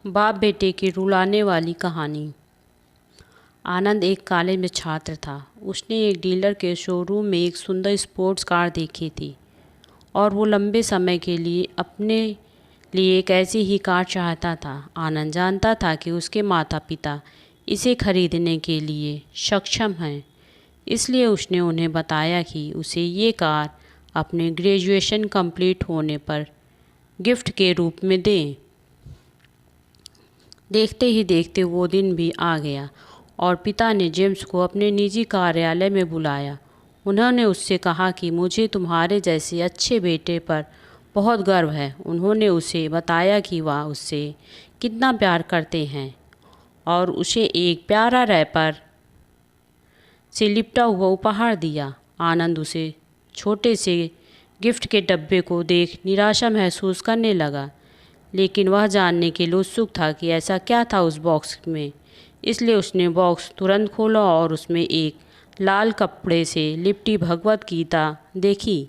बाप बेटे की रुलाने वाली कहानी। आनंद एक कॉलेज में छात्र था। उसने एक डीलर के शोरूम में एक सुंदर स्पोर्ट्स कार देखी थी और वो लंबे समय के लिए अपने लिए एक ऐसी ही कार चाहता था। आनंद जानता था कि उसके माता पिता इसे खरीदने के लिए सक्षम हैं, इसलिए उसने उन्हें बताया कि उसे ये कार अपने ग्रेजुएशन कंप्लीट होने पर गिफ्ट के रूप में दें। देखते ही देखते वो दिन भी आ गया और पिता ने जेम्स को अपने निजी कार्यालय में बुलाया। उन्होंने उससे कहा कि मुझे तुम्हारे जैसे अच्छे बेटे पर बहुत गर्व है। उन्होंने उसे बताया कि वह उससे कितना प्यार करते हैं और उसे एक प्यारा रैपर से लिपटा हुआ उपहार दिया। आनंद उसे छोटे से गिफ्ट के डब्बे को देख निराशा महसूस करने लगा, लेकिन वह जानने के लिए उत्सुक था कि ऐसा क्या था उस बॉक्स में। इसलिए उसने बॉक्स तुरंत खोला और उसमें एक लाल कपड़े से लिपटी भगवत गीता देखी।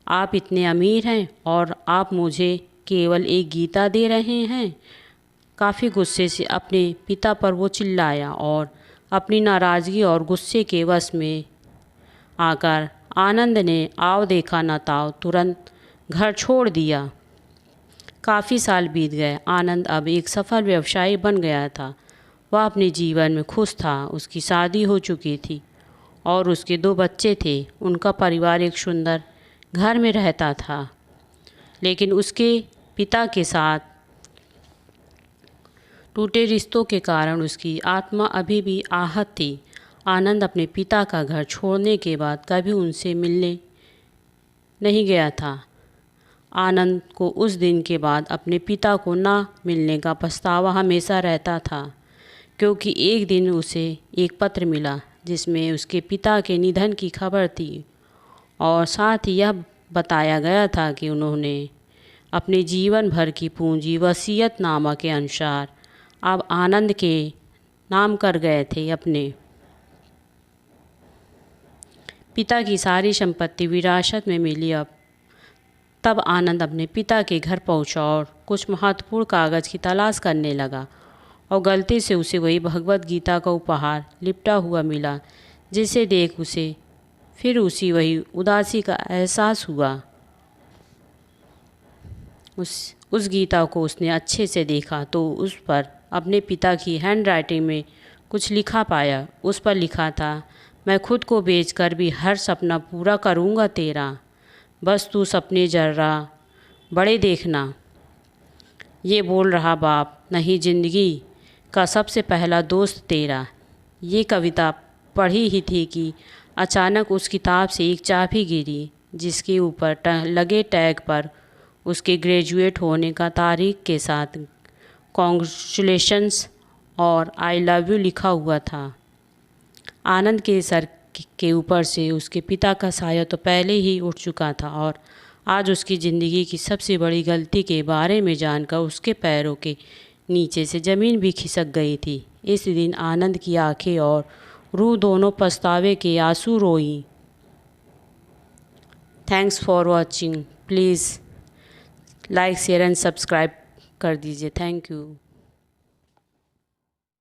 आप इतने अमीर हैं और आप मुझे केवल एक गीता दे रहे हैं। काफ़ी गुस्से से अपने पिता पर वो चिल्लाया और अपनी नाराज़गी और गुस्से के वश में आकर आनंद ने आओ देखा न ताओ तुरंत घर छोड़ दिया। काफ़ी साल बीत गए। आनंद अब एक सफल व्यवसायी बन गया था। वह अपने जीवन में खुश था। उसकी शादी हो चुकी थी और उसके 2 बच्चे थे। उनका परिवार एक सुंदर घर में रहता था, लेकिन उसके पिता के साथ टूटे रिश्तों के कारण उसकी आत्मा अभी भी आहत थी। आनंद अपने पिता का घर छोड़ने के बाद कभी उनसे मिलने नहीं गया था। आनंद को उस दिन के बाद अपने पिता को ना मिलने का पछतावा हमेशा रहता था, क्योंकि एक दिन उसे एक पत्र मिला जिसमें उसके पिता के निधन की खबर थी और साथ ही यह बताया गया था कि उन्होंने अपने जीवन भर की पूंजी वसीयतनामा के अनुसार अब आनंद के नाम कर गए थे। अपने पिता की सारी संपत्ति विरासत में मिली। तब आनंद अपने पिता के घर पहुंचा और कुछ महत्वपूर्ण कागज़ की तलाश करने लगा और गलती से उसे वही भगवत गीता का उपहार लिपटा हुआ मिला, जिसे देख उसे फिर वही उदासी का एहसास हुआ। उस गीता को उसने अच्छे से देखा तो उस पर अपने पिता की हैंडराइटिंग में कुछ लिखा पाया। उस पर लिखा था, मैं खुद को बेचकर भी हर सपना पूरा करूँगा तेरा, बस तू सपने जरा बड़े देखना। ये बोल रहा बाप, नहीं जिंदगी का सबसे पहला दोस्त तेरा। ये कविता पढ़ी ही थी कि अचानक उस किताब से एक चाबी गिरी, जिसके ऊपर लगे टैग पर उसके ग्रेजुएट होने का तारीख के साथ कॉन्ग्रेचुलेशंस और आई लव यू लिखा हुआ था। आनंद के सर के ऊपर से उसके पिता का साया तो पहले ही उठ चुका था और आज उसकी ज़िंदगी की सबसे बड़ी गलती के बारे में जानकर उसके पैरों के नीचे से ज़मीन भी खिसक गई थी। इस दिन आनंद की आंखें और रूह दोनों पछतावे के आंसू रोई। Thanks for watching. Please like share and subscribe कर दीजिए। Thank you.